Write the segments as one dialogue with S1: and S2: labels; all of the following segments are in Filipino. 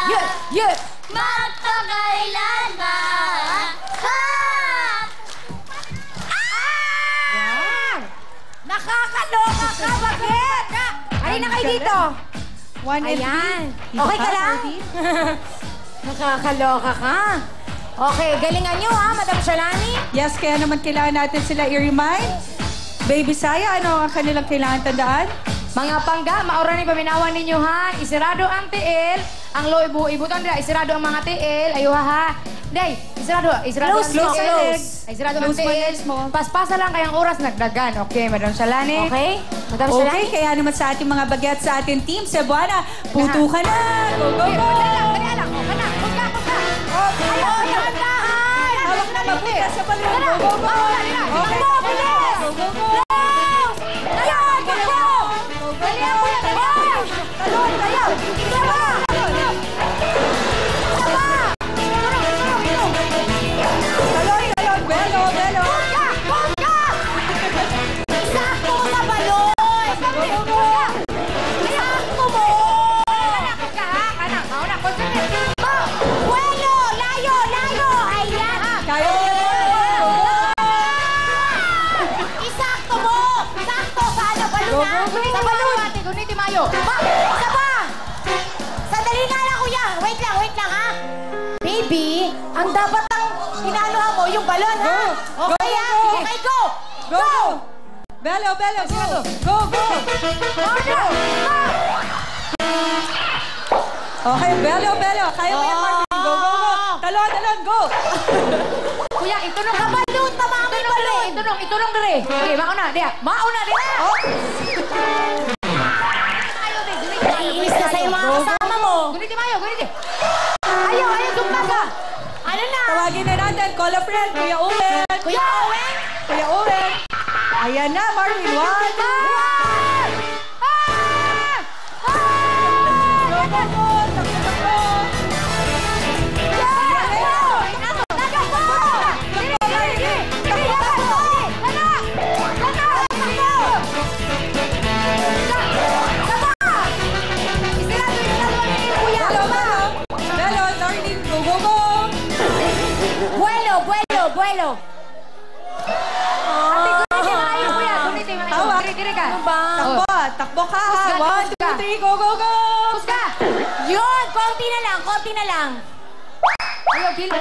S1: Yeah!
S2: Magpakailanman.
S1: Nakakaloka ka, bakit? Ay na kayo dito. Ayan. Okay ka lang? Nakakaloka ka. Okay, galingan nyo ha, Madam Shalani.
S3: Yes, kaya naman kailangan natin sila i-remind. Baby Saya, ano ang kanilang kailangan tandaan?
S1: Mga pangga, maura ni paminawan ninyo ha. Isirado ang tiil. Ang lo ibutan nila, isirado ang mga tiil. Ayaw ha. Day, isirado ang tiil. Isirado ang tiil. Paspasa lang kayang oras nagdagan. Okay, Madam Shalani. Okay? Madam Shalani.
S3: Okay, kaya naman sa ating mga bagyat sa ating team, Cebuana, puto ka na! Go, go, go!
S1: Kaya lang. O, kana. Puska. Ayaw, tandahan!
S3: Hawak na mabuta sa balon. Go, go, go! Okay. Go, go, go!
S1: Ayan! Go! Dalihan mo yan! Talon! Ayaw! Sama!
S3: Talon! Belo!
S1: Puska! Sakto mo sa balon! Go, go, go! Sakto mo! Kanak! Mauna! Concentrate! Bueno! Layo! Ayan!
S3: Kaya mo yan!
S1: Isakto mo! Sakto! Sana balon
S3: Go,
S1: na!
S3: go, go!
S1: Sa balon! Guniti Mayo! Isa pa! Sandali na lang, kuya! Wait lang ha! Baby, ang dapat ang inanuhan mo yung balon, ha? Okay, ha? Okay, go!
S3: Go! Belo! Go! Go!
S1: Order!
S3: Okay, Belo! Kaya mo yan, Marvin! Go! Talon! Go!
S1: Kuya, itunong ka balon! Tama ang balon! Itunong dire! Okay, mauna, dia!
S2: Naiinis na sa'yo mga kasama mo.
S1: Guniti Mayo! Ayaw, dumpa ka! Ano na?
S3: Tawagin na natin, call a friend, Kuya Owen!
S1: Kuya Owen!
S3: Ayan na, Marvin! One! Go!
S1: Buelo! Guniti Mayo, kuya! Guniti Mayo!
S3: Hawak.
S1: Dire ka!
S3: Takbo ka ha! 1, 2, 3, go!
S1: Puska!
S2: Yun, konti na lang.
S1: Ayaw gila!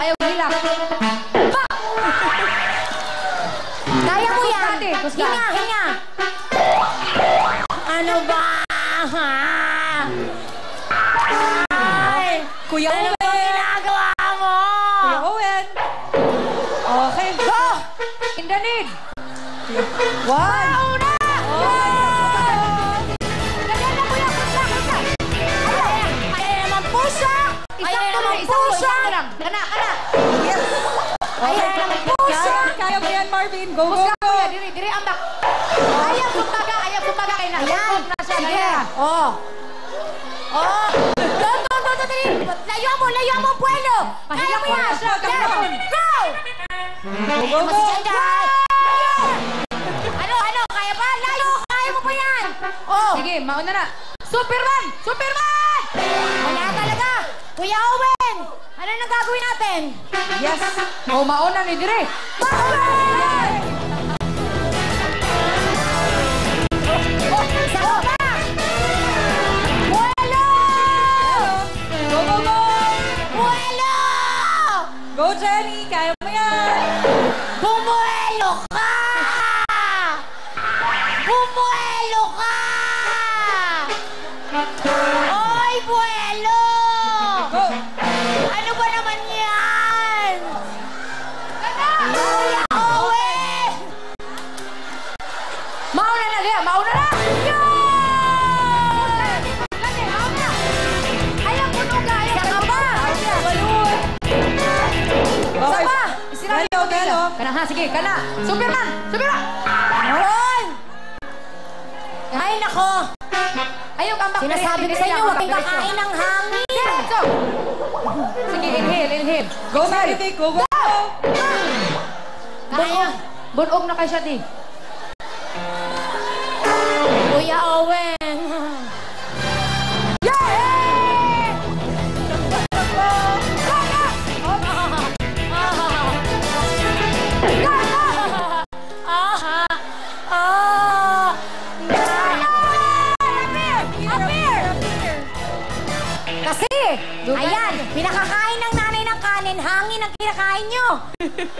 S2: Kaya mo yan.
S1: Puska!
S2: Hinga. Ano ba?
S3: Kuya
S2: Ano
S3: Owen!
S2: ba ginagawa mo?
S3: Kuya Owen! Okay, go!
S1: In the need!
S3: 1!
S1: Mauna! Ganyan na, kuya! Puska!
S2: Kaya naman pusa!
S1: Isang lang! Kana!
S3: Yes!
S2: Kaya naman pusa!
S3: Kaya mo yan, Marvin! Go!
S1: Puska, kuya! Diri ang back! Ayaw kumbaga kayo na!
S2: Ayan!
S1: Na siya!
S2: Sige!
S1: Gaya.
S2: Doon! Layo mo, puwelo! Kaya mo yan! Go!
S3: Go!
S2: Ano? Kaya ba? Layo! Kaya mo pa yan!
S1: Sige, mauna na! Superman!
S2: Wala talaga! Kuya Owen! Ano nang gagawin natin?
S3: Yes!
S1: Mauna ni Dire!
S2: Isa ko pa!
S1: Buelo!
S3: Go!
S2: Puwelo!
S3: Go, Jenny! Kaya mo yan!
S2: Bumuelo ka! Oy, buwelo!
S3: Go!
S2: Ano ba naman yan? Kuya Owen!
S1: Mauna na! Mauna na! Ayaw puno ka! Ayaw ka ba? Isa pa! Isirado
S3: Belo!
S1: Kana ha, sige, kana! Superman!
S2: Ron! Ay, nako!
S1: Ayaw ka ambak!
S2: Sinasabi ko sa inyo, huwag kang kakain ng hangin!
S1: Diretso! Sige, inhale!
S3: Go, Marvin! Go!
S2: Kaya!
S1: Bunog na kayo siya, di.
S2: Kuya Owen!
S1: Yeah!
S2: Kasi, ayan, pinakakain ng nanay ng kanin, hangin ang kinakain nyo.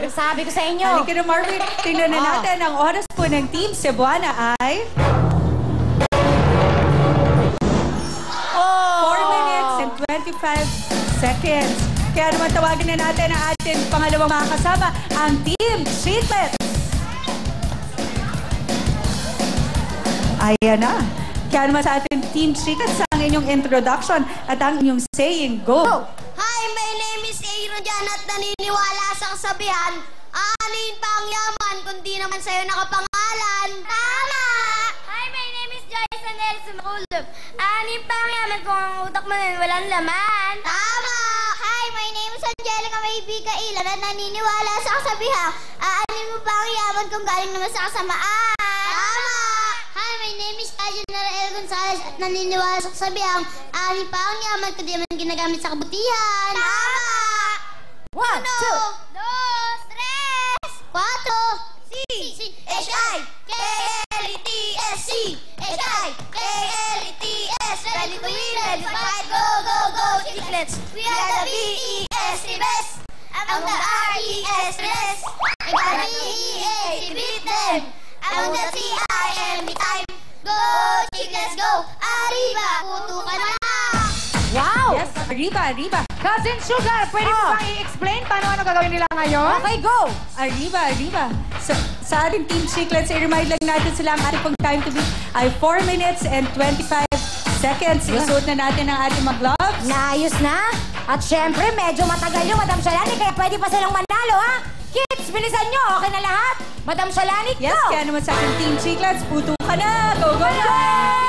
S2: Sabi ko sa inyo.
S3: Halika na, Marvin. Tingnan na natin. Ang oras po ng Team Cebuana ay 4 minutes and 25 seconds. Kaya naman tawagin na natin ang ating pangalawang makakasama, ang Team Chiclet. Ayan na. Kaya naman sa ating Team Chiclet sa inyong introduction at ang inyong saying, go!
S4: Hi, my name is Aaron Jan at naniniwala sa kasabihan, aanin pa ang yaman kundi naman sa'yo nakapangalan. Tama! Hi, my name is Joyce Anel Sumakulub. Aanin pa ang yaman kung ang utak mo na walang laman. Tama! Hi, my name is Angelica Maybika Ilan at naniniwala sa kasabihan, aanin mo pa ang yaman kung galing naman sa kasamaan. Tama! Hi, my name is General El Gonzalez at naniniwala sa kasabihan, aanin pa ang yaman kundi naman ginagamit sa kabutihan. Tama!
S2: 1, 2,
S4: 2, 3, 4, C-H-I-K-L-E-T-S-C H-I-K-L-E-T-S Ready to win, ready to fight, go, go, go, Chiclets! We are the B-E-S, the best! Among the R-E-S, rest! We got the B-E-A, beat them! Among the T-I-M, the time! Go, Chiclets, go! Arriba, puto ka na!
S2: wow!
S3: Yes, arriba, arriba.
S1: Cousin Sugar, pwede mo bang i-explain paano gagawin nila ngayon?
S2: Okay, go!
S3: Arriba, arriba. Sa ating Team Chiclets, i-remind lang natin sila ang ating pong time to beat ay 4 minutes and 25 seconds. Isuot na natin ang ating mga gloves.
S2: Naayos na. At syempre, medyo matagal yung Madam Shalani, kaya pwede pa silang manalo, ha? Kids, bilisan nyo. Okay na lahat? Madam Shalani, go!
S3: Yes, kaya naman sa ating Team Chiclets, puto ka na. Go, go, go!